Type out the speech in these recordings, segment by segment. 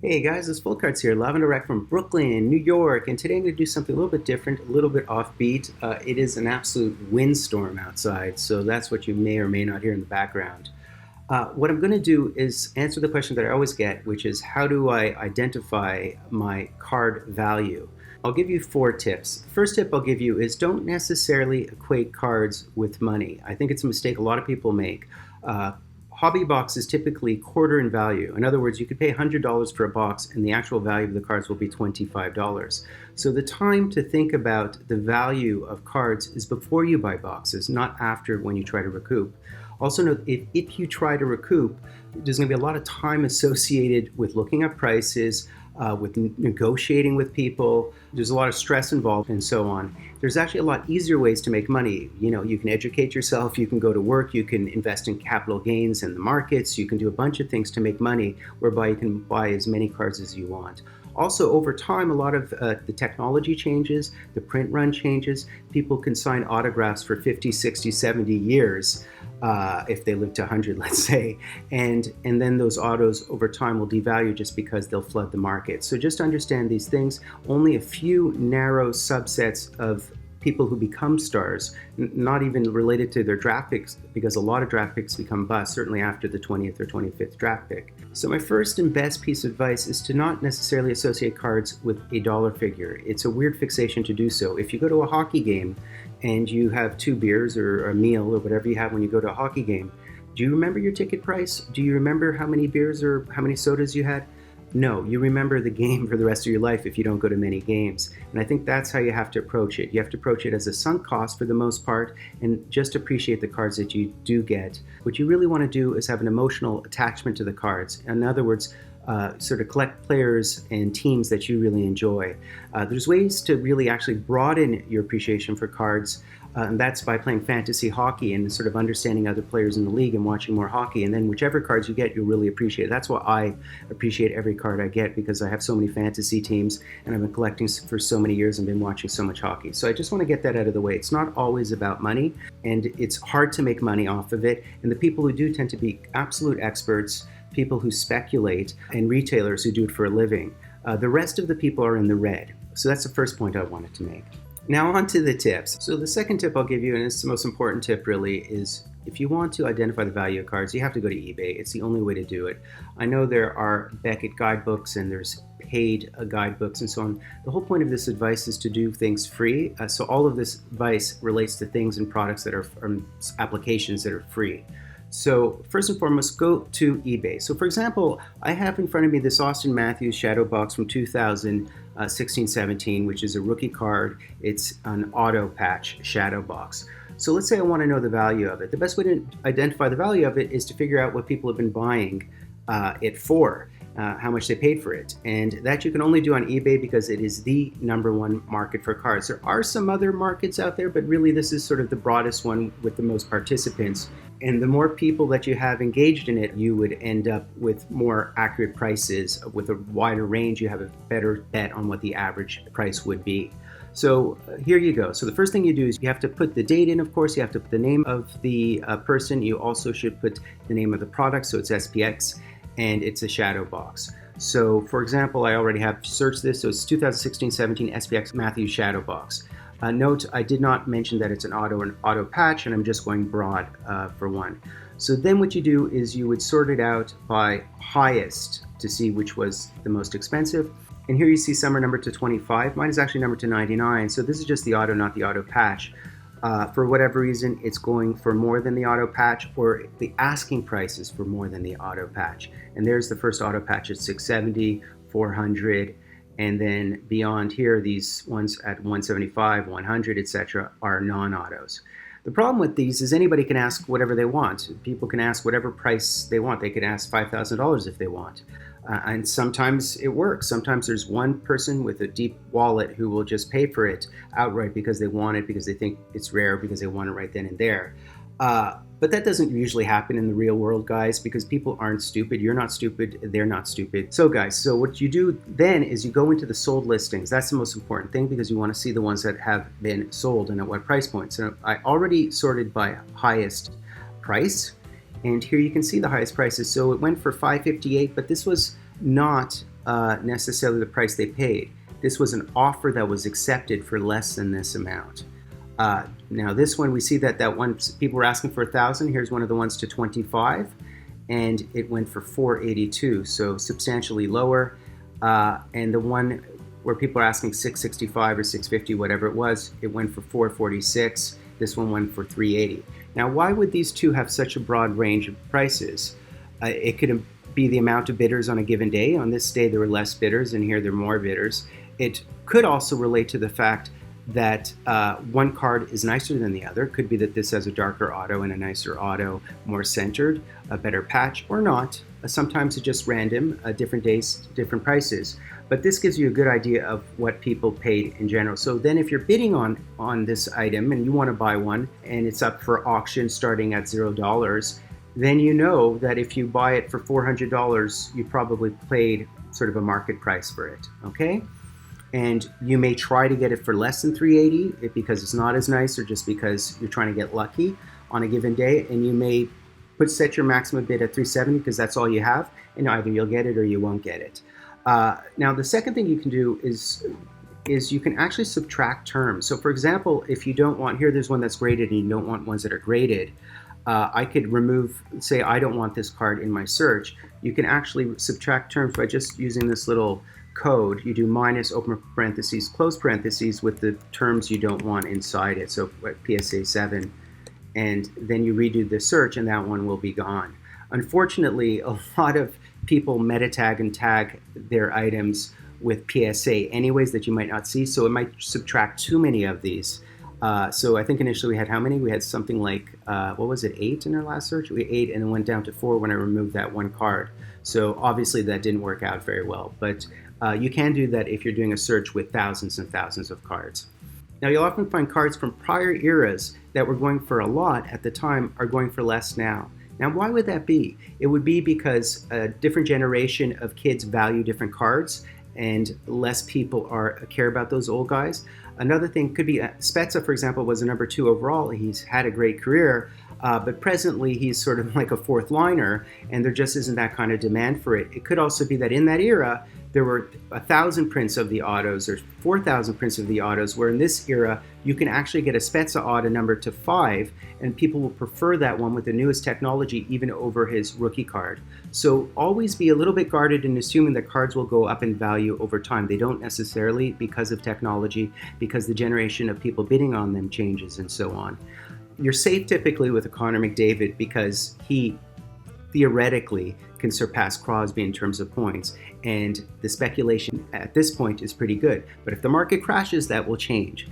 Hey guys, it's Full Cards here, live and direct from Brooklyn, New York, and today I'm going to do something a little bit different, a little bit offbeat. It is an absolute windstorm outside, so that's what you may or may not hear in the background. What I'm going to do is answer the question that I always get, which is how do I identify my card value? I'll give you 4 tips. The first tip I'll give you is don't necessarily equate cards with money. I think it's a mistake a lot of people make. Hobby box is typically quarter in value. In other words, you could pay $100 for a box and the actual value of the cards will be $25. So the time to think about the value of cards is before you buy boxes, not after when you try to recoup. Also note, if you try to recoup, there's going to be a lot of time associated with looking up prices, with negotiating with people. There's a lot of stress involved and so on. There's actually a lot easier ways to make money. You know, you can educate yourself, you can go to work, you can invest in capital gains in the markets, you can do a bunch of things to make money whereby you can buy as many cards as you want. Also, over time, a lot of the technology changes, the print run changes. People can sign autographs for 50, 60, 70 years if they live to 100, let's say. And then those autos over time will devalue just because they'll flood the market. So just understand these things. Only a few narrow subsets of people who become stars, not even related to their draft picks, because a lot of draft picks become busts, certainly after the 20th or 25th draft pick. So my first and best piece of advice is to not necessarily associate cards with a dollar figure. It's a weird fixation to do so. If you go to a hockey game and you have 2 beers or a meal or whatever you have when you go to a hockey game, do you remember your ticket price? Do you remember how many beers or how many sodas you had? No, you remember the game for the rest of your life if you don't go to many games. And I think that's how you have to approach it. You have to approach it as a sunk cost for the most part and just appreciate the cards that you do get. What you really want to do is have an emotional attachment to the cards. In other words, sort of collect players and teams that you really enjoy. There's ways to really actually broaden your appreciation for cards, and that's by playing fantasy hockey and sort of understanding other players in the league and watching more hockey. And then whichever cards you get, you'll really appreciate it. That's why I appreciate every card I get, because I have so many fantasy teams and I've been collecting for so many years and been watching so much hockey. So I just want to get that out of the way. It's not always about money, and it's hard to make money off of it. And the people who do tend to be absolute experts, people who speculate, and retailers who do it for a living. The rest of the people are in the red. So that's the first point I wanted to make. Now on to the tips. So the second tip I'll give you, and it's the most important tip really, is if you want to identify the value of cards, you have to go to eBay. It's the only way to do it. I know there are Beckett guidebooks and there's paid guidebooks and so on. The whole point of this advice is to do things free. So all of this advice relates to things and products that are applications that are free. So first and foremost, go to eBay. So for example, I have in front of me this Austin Matthews Shadow Box from 2016-17, which is a rookie card. It's an auto patch Shadow Box. So let's say I want to know the value of it. The best way to identify the value of it is to figure out what people have been buying it for. How much they paid for it. And that you can only do on eBay because it is the #1 market for cards. There are some other markets out there, but really this is sort of the broadest one with the most participants. And the more people that you have engaged in it, you would end up with more accurate prices. With a wider range, you have a better bet on what the average price would be. So here you go. So the first thing you do is you have to put the date in, of course. You have to put the name of the person. You also should put the name of the product, so it's SPX. And it's a shadow box. So for example, I already have searched this, so it's 2016-17 SPX Matthews Shadow Box. Note, I did not mention that it's an auto patch, and I'm just going broad for one. So then what you do is you would sort it out by highest to see which was the most expensive. And here you see some are numbered to 25. Mine is actually numbered to 99, so this is just the auto, not the auto patch. For whatever reason, it's going for more than the auto patch, or the asking price is for more than the auto patch. And there's the first auto patch at 670, 400, and then beyond here, these ones at 175, 100, etc. are non-autos. The problem with these is anybody can ask whatever they want. People can ask whatever price they want. They could ask $5,000 if they want. And sometimes it works. Sometimes there's one person with a deep wallet who will just pay for it outright because they want it, because they think it's rare, because they want it right then and there. But that doesn't usually happen in the real world, guys, because people aren't stupid. You're not stupid. They're not stupid. So guys, so what you do then is you go into the sold listings. That's the most important thing, because you want to see the ones that have been sold and at what price point. So I already sorted by highest price. And here you can see the highest prices. So it went for $558, but this was not necessarily the price they paid. This was an offer that was accepted for less than this amount. Now this one, we see that one, people were asking for 1,000. Here's one of the ones to 25, and it went for 482, so substantially lower. And the one where people are asking 665 or 650, whatever it was, it went for 446. This one went for 380. Now, why would these two have such a broad range of prices? It could be the amount of bidders on a given day. On this day, there were less bidders, and here there are more bidders. It could also relate to the fact that one card is nicer than the other. It could be that this has a darker auto and a nicer auto, more centered, a better patch, or not. Sometimes it's just random, different days, different prices. But this gives you a good idea of what people paid in general. So then if you're bidding on this item and you want to buy one and it's up for auction starting at $0, then you know that if you buy it for $400, you probably paid sort of a market price for it, okay? And you may try to get it for less than 380 because it's not as nice, or just because you're trying to get lucky on a given day, and you may set your maximum bid at 370 because that's all you have, and either you'll get it or you won't get it. Now the second thing you can do is you can actually subtract terms. So for example, if you don't want, here there's one that's graded and you don't want ones that are graded, I could remove, say I don't want this card in my search. You can actually subtract terms by just using this little code. You do minus, open parentheses, close parentheses with the terms you don't want inside it. So PSA 7, and then you redo the search and that one will be gone. Unfortunately, a lot of people meta tag and tag their items with PSA anyways that you might not see, so it might subtract too many of these. So I think initially we had how many? We had something like, what was it, 8 in our last search? We had 8 and then went down to 4 when I removed that one card. So obviously that didn't work out very well, but you can do that if you're doing a search with thousands and thousands of cards. Now you'll often find cards from prior eras that were going for a lot at the time are going for less now. Now why would that be? It would be because a different generation of kids value different cards and less people care about those old guys. Another thing could be Spezza, for example, was a number 2 overall. He's had a great career, but presently he's sort of like a fourth liner, and there just isn't that kind of demand for it. It could also be that in that era, there were 1,000 prints of the autos or 4,000 prints of the autos, where in this era, you can actually get a Spezza auto number to 5, and people will prefer that one with the newest technology even over his rookie card. So always be a little bit guarded in assuming that cards will go up in value over time. They don't necessarily because of technology, because the generation of people bidding on them changes and so on. You're safe typically with a Connor McDavid because he theoretically can surpass Crosby in terms of points, and the speculation at this point is pretty good. But if the market crashes, that will change.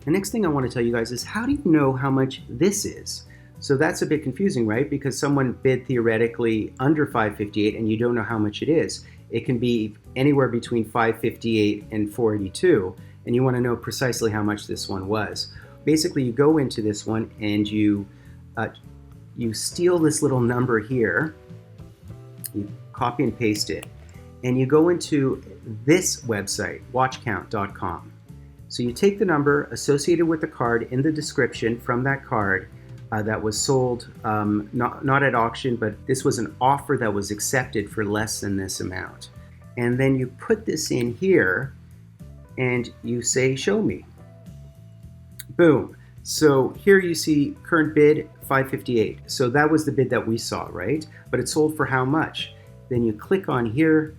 The next thing I want to tell you guys is, how do you know how much this is? So that's a bit confusing, right? Because someone bid theoretically under 558 and you don't know how much it is. It can be anywhere between 558 and 482, and you want to know precisely how much this one was. Basically, you go into this one and you steal this little number here, you copy and paste it, and you go into this website, watchcount.com. So you take the number associated with the card in the description from that card that was sold, not at auction, but this was an offer that was accepted for less than this amount. And then you put this in here and you say, show me. Boom. So here you see current bid 558. So that was the bid that we saw, right? But it sold for how much? Then you click on here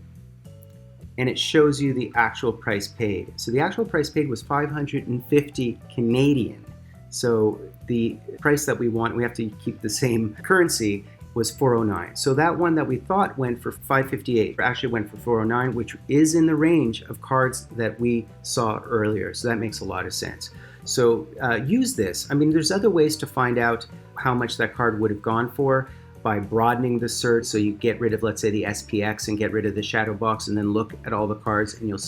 and it shows you the actual price paid. So the actual price paid was 550 Canadian. So the price that we want, we have to keep the same currency, was 409. So that one that we thought went for 558 actually went for 409, which is in the range of cards that we saw earlier. So that makes a lot of sense. So use this. I mean, there's other ways to find out how much that card would have gone for by broadening the search. So you get rid of, let's say, the SPX and get rid of the shadow box, and then look at all the cards, and you'll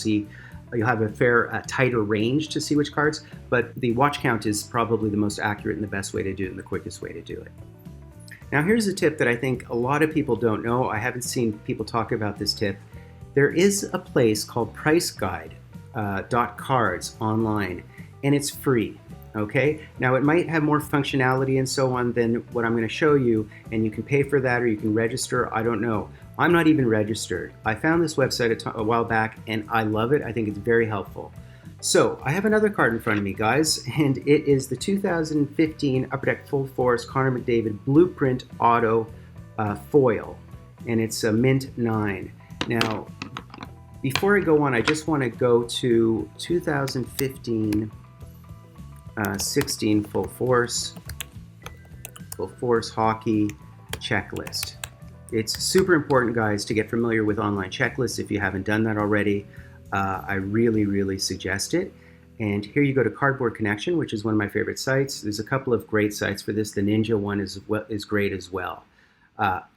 have a fair, tighter range to see which cards. But the watch count is probably the most accurate and the best way to do it and the quickest way to do it. Now here's a tip that I think a lot of people don't know. I haven't seen people talk about this tip. There is a place called priceguide.cards online, and it's free. Okay, now it might have more functionality and so on than what I'm going to show you, and you can pay for that or you can register. I don't know. I'm not even registered. I found this website a while back and I love it. I think it's very helpful. So I have another card in front of me, guys, and it is the 2015 Upper Deck Full Force Connor McDavid Blueprint Auto Foil, and it's a Mint 9. Now, before I go on, I just want to go to 2015 16 Full Force Hockey Checklist. It's super important, guys, to get familiar with online checklists if you haven't done that already. I really suggest it. And here you go to Cardboard Connection, which is one of my favorite sites. There's a couple of great sites for this. The Ninja one is great as well.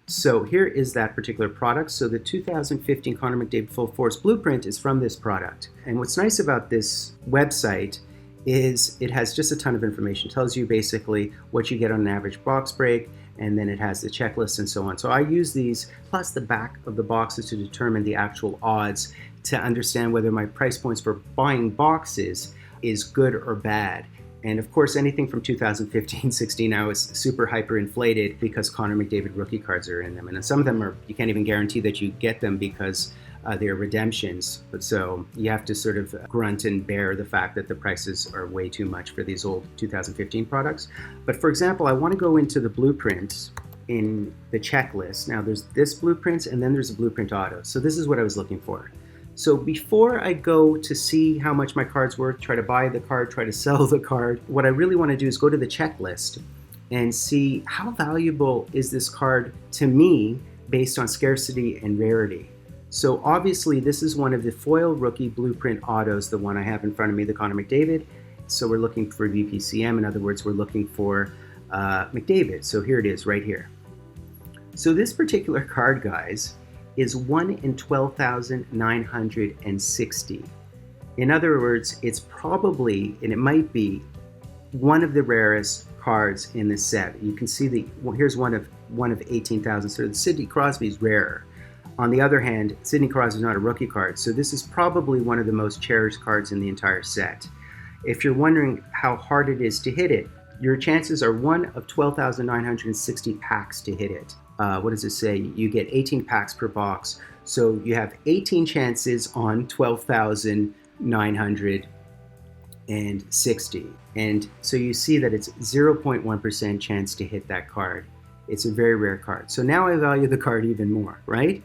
So here is that particular product. So the 2015 Connor McDavid Full Force Blueprint is from this product. And what's nice about this website is it has just a ton of information. It tells you basically what you get on an average box break, and then it has the checklist and so on. So I use these plus the back of the boxes to determine the actual odds to understand whether my price points for buying boxes is good or bad. And of course, anything from 2015-16 now is super hyper inflated because Connor McDavid rookie cards are in them. And some of them are, you can't even guarantee that you get them because they're redemptions. But so you have to sort of grunt and bear the fact that the prices are way too much for these old 2015 products. But for example, I want to go into the blueprints in the checklist. Now there's this blueprint and then there's a blueprint auto. So this is what I was looking for. So before I go to see how much my card's worth, try to buy the card, try to sell the card, what I really want to do is go to the checklist and see how valuable is this card to me based on scarcity and rarity. So obviously this is one of the foil rookie blueprint autos, the one I have in front of me, the Connor McDavid. So we're looking for VPCM. In other words, we're looking for McDavid. So here it is right here. So this particular card, guys, is 1 in 12,960. In other words, it's probably, and it might be, one of the rarest cards in the set. You can see here's one of 18,000. So the Sidney Crosby is rarer. On the other hand, Sidney Crosby is not a rookie card, so this is probably one of the most cherished cards in the entire set. If you're wondering how hard it is to hit it, your chances are 1 of 12,960 packs to hit it. What does it say? You get 18 packs per box. So you have 18 chances on 12,960. And so you see that it's 0.1% chance to hit that card. It's a very rare card. So now I value the card even more, right?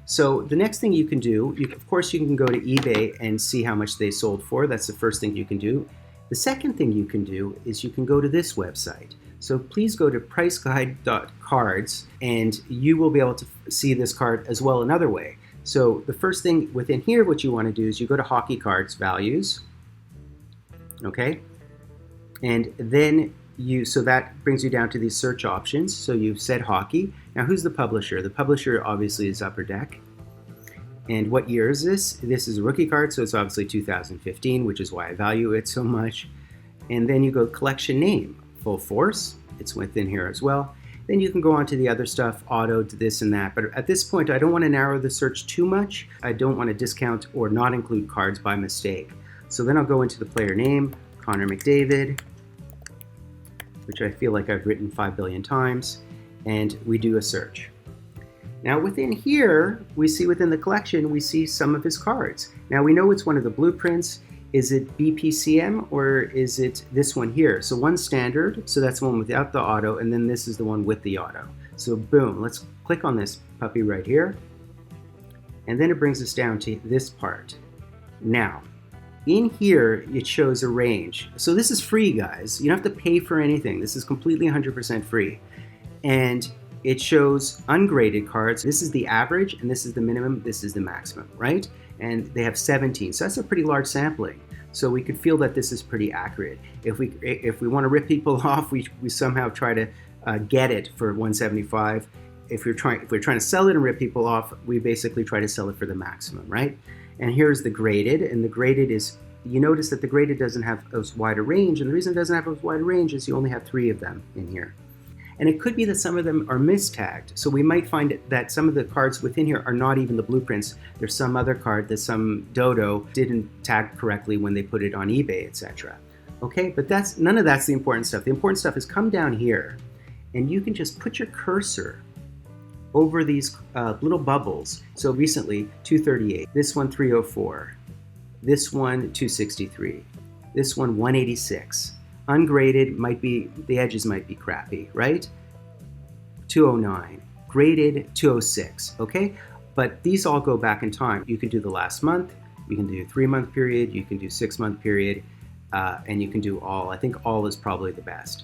So the next thing you can do, of course you can go to eBay and see how much they sold for. That's the first thing you can do. The second thing you can do is you can go to this website. So please go to priceguide.cards and you will be able to see this card as well another way. So the first thing within here, what you want to do is you go to hockey cards values, okay? And then so that brings you down to these search options. So you've said hockey. Now who's the publisher? The publisher obviously is Upper Deck. And what year is this? This is a rookie card, so it's obviously 2015, which is why I value it so much. And then you go collection name. Full Force, it's within here as well. Then you can go on to the other stuff, auto, to this and that. But at this point, I don't want to narrow the search too much. I don't want to discount or not include cards by mistake. So then I'll go into the player name, Connor McDavid, which I feel like I've written 5 billion times, and we do a search. Now within here, we see within the collection, we see some of his cards. Now we know it's one of the blueprints. Is it BPCM or is it this one here? So one's standard, so that's the one without the auto, and then this is the one with the auto. So boom, let's click on this puppy right here. And then it brings us down to this part. Now, in here, it shows a range. So this is free, guys. You don't have to pay for anything. This is completely 100% free. And it shows ungraded cards. This is the average, and this is the minimum, this is the maximum, right? And they have 17, so that's a pretty large sampling. So we could feel that this is pretty accurate. If we want to rip people off, we somehow try to get it for 175. If we're trying to sell it and rip people off, we basically try to sell it for the maximum, right? And here's the graded, and the graded is, you notice that the graded doesn't have as wide a range, and the reason it doesn't have as wide a range is you only have 3 of them in here. And it could be that some of them are mistagged. So we might find that some of the cards within here are not even the blueprints. There's some other card that some dodo didn't tag correctly when they put it on eBay, etc. Okay, but that's none of that's the important stuff. The important stuff is come down here, and you can just put your cursor over these little bubbles. So recently, 238, this one 304, this one 263, this one 186. Ungraded might be, the edges might be crappy, right? 209, graded 206, okay? But these all go back in time. You can do the last month, you can do a 3-month period, you can do 6-month period, and you can do all. I think all is probably the best.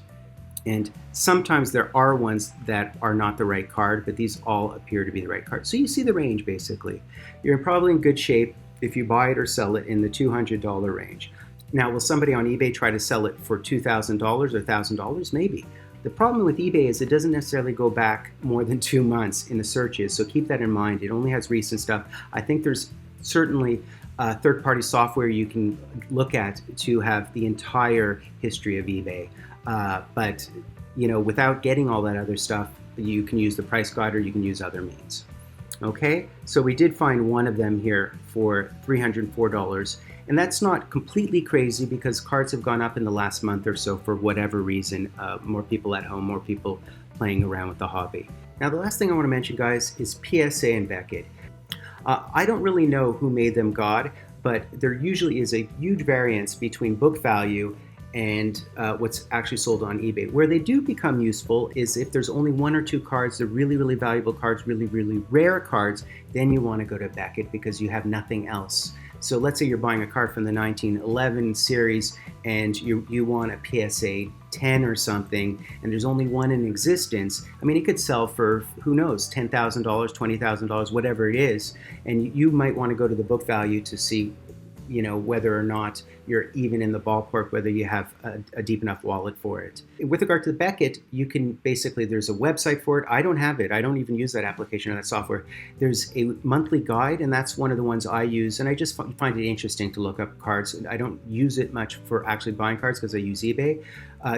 And sometimes there are ones that are not the right card, but these all appear to be the right card. So you see the range basically. You're probably in good shape if you buy it or sell it in the $200 range. Now, will somebody on eBay try to sell it for $2,000 or $1,000? Maybe. The problem with eBay is it doesn't necessarily go back more than 2 months in the searches, so keep that in mind. It only has recent stuff. I think there's certainly third-party software you can look at to have the entire history of eBay. But you know, without getting all that other stuff, you can use the price guide or you can use other means. Okay, so we did find one of them here for $304, and that's not completely crazy because cards have gone up in the last month or so for whatever reason. More people at home, more people playing around with the hobby. Now, the last thing I want to mention, guys, is PSA and Beckett. I don't really know who made them God, but there usually is a huge variance between book value and what's actually sold on eBay. Where they do become useful is if there's only 1 or 2 cards, they're really, really valuable cards, really, really rare cards, then you want to go to Beckett because you have nothing else. So let's say you're buying a card from the 1911 series and you want a PSA 10 or something, and there's only one in existence. I mean, it could sell for, who knows, $10,000, $20,000, whatever it is, and you might want to go to the book value to see, you know, whether or not you're even in the ballpark, whether you have a deep enough wallet for it. With regard to the Beckett, you can basically, there's a website for it. I don't have it. I don't even use that application or that software. There's a monthly guide, and that's one of the ones I use, and I just find it interesting to look up cards. I don't use it much for actually buying cards because I use eBay.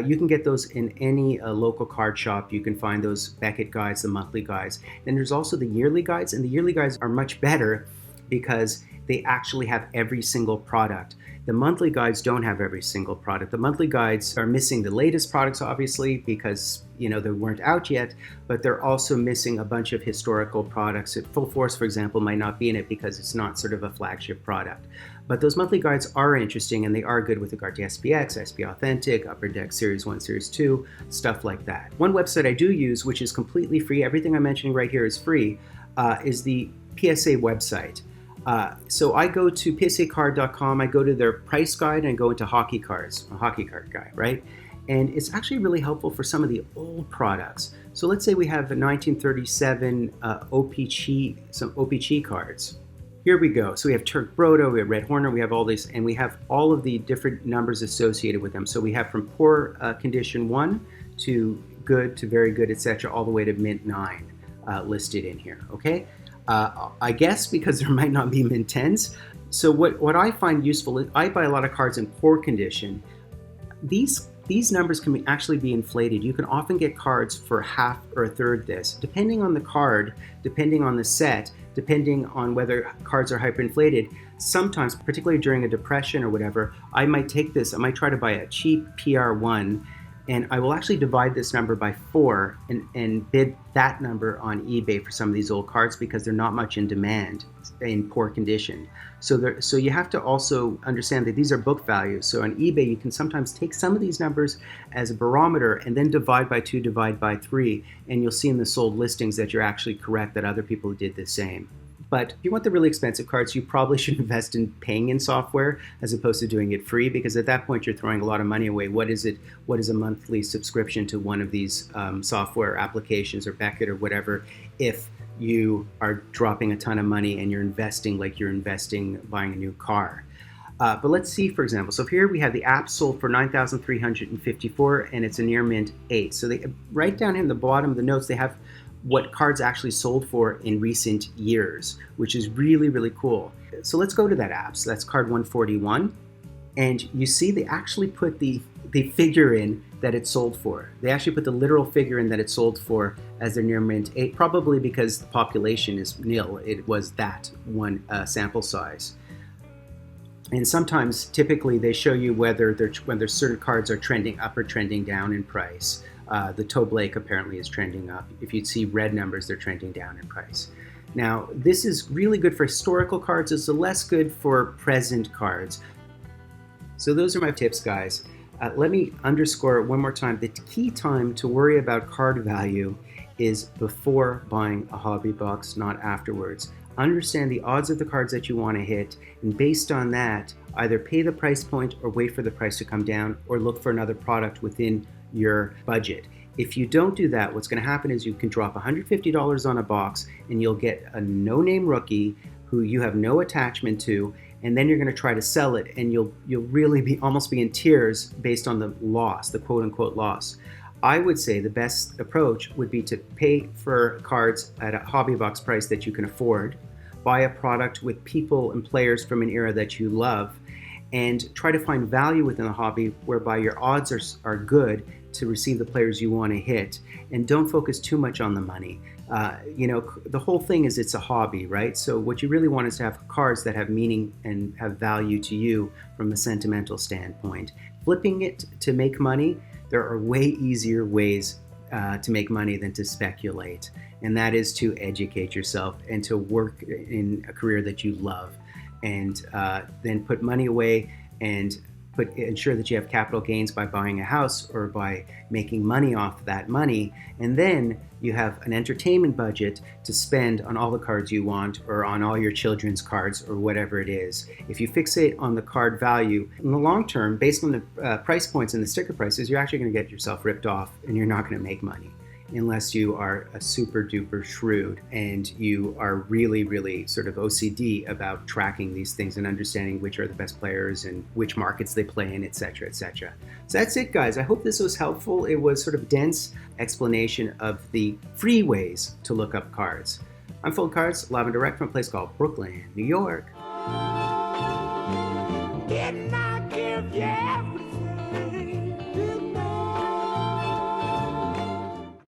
You can get those in any local card shop. You can find those Beckett guides, the monthly guides. Then there's also the yearly guides, and the yearly guides are much better because they actually have every single product. The monthly guides don't have every single product. The monthly guides are missing the latest products, obviously, because you know they weren't out yet, but they're also missing a bunch of historical products. Full Force, for example, might not be in it because it's not sort of a flagship product. But those monthly guides are interesting, and they are good with regard to SPX, SP Authentic, Upper Deck Series 1, Series 2, stuff like that. One website I do use, which is completely free, everything I'm mentioning right here is free, is the PSA website. So I go to psacard.com, I go to their price guide and go into hockey cards, a hockey card guide, right? And it's actually really helpful for some of the old products. So let's say we have a 1937 OPC, some OPC cards. Here we go. So we have Turk Broda, we have Red Horner, we have all these, and we have all of the different numbers associated with them. So we have from poor condition 1 to good to very good, etc., all the way to mint 9 listed in here, okay? I guess because there might not be mint 10s. So what I find useful is I buy a lot of cards in poor condition. These numbers can actually be inflated. You can often get cards for half or a third this, depending on the card, depending on the set, depending on whether cards are hyperinflated. Sometimes, particularly during a depression or whatever, I might take this, I might try to buy a cheap PR1, and I will actually divide this number by 4 and bid that number on eBay for some of these old cards because they're not much in demand in poor condition. So you have to also understand that these are book values. So on eBay, you can sometimes take some of these numbers as a barometer and then divide by 2, divide by 3, and you'll see in the sold listings that you're actually correct, that other people did the same. But if you want the really expensive cards, you probably should invest in paying in software as opposed to doing it free, because at that point you're throwing a lot of money away. What is it? What is a monthly subscription to one of these software applications or Beckett or whatever if you are dropping a ton of money and you're investing like you're investing buying a new car? But let's see, for example, so here we have the app sold for $9,354 and it's a near mint 8. So they right down in the bottom of the notes, they have what cards actually sold for in recent years, which is really, really cool. So let's go to that app. So that's card 141. And you see they actually put the figure in that it sold for. They actually put the literal figure in that it sold for as their near mint 8, probably because the population is nil. It was that one sample size. And sometimes, typically, they show you whether certain cards are trending up or trending down in price. The Toe Blake apparently is trending up. If you see red numbers, they're trending down in price. Now, this is really good for historical cards. It's less good for present cards. So those are my tips, guys. Let me underscore one more time. The key time to worry about card value is before buying a hobby box, not afterwards. Understand the odds of the cards that you want to hit, and based on that, either pay the price point or wait for the price to come down, or look for another product within your budget. If you don't do that, what's going to happen is you can drop $150 on a box and you'll get a no-name rookie who you have no attachment to, and then you're going to try to sell it, and you'll really be almost be in tears based on the loss, the quote-unquote loss. I would say the best approach would be to pay for cards at a hobby box price that you can afford, buy a product with people and players from an era that you love, and try to find value within the hobby whereby your odds are good to receive the players you want to hit, and don't focus too much on the money. The whole thing is it's a hobby, right? So what you really want is to have cards that have meaning and have value to you from a sentimental standpoint. Flipping it to make money, there are way easier ways to make money than to speculate, and that is to educate yourself and to work in a career that you love, and then put money away and ensure that you have capital gains by buying a house or by making money off that money, and then you have an entertainment budget to spend on all the cards you want or on all your children's cards or whatever it is. If you fixate on the card value in the long term, based on the price points and the sticker prices, you're actually going to get yourself ripped off and you're not going to make money unless you are a super duper shrewd and you are really, really sort of OCD about tracking these things and understanding which are the best players and which markets they play in, etc., etc. So that's it, guys. I hope this was helpful. It was sort of dense explanation of the free ways to look up cards. I'm Full Cards, live and direct from a place called Brooklyn, New York. Didn't I give you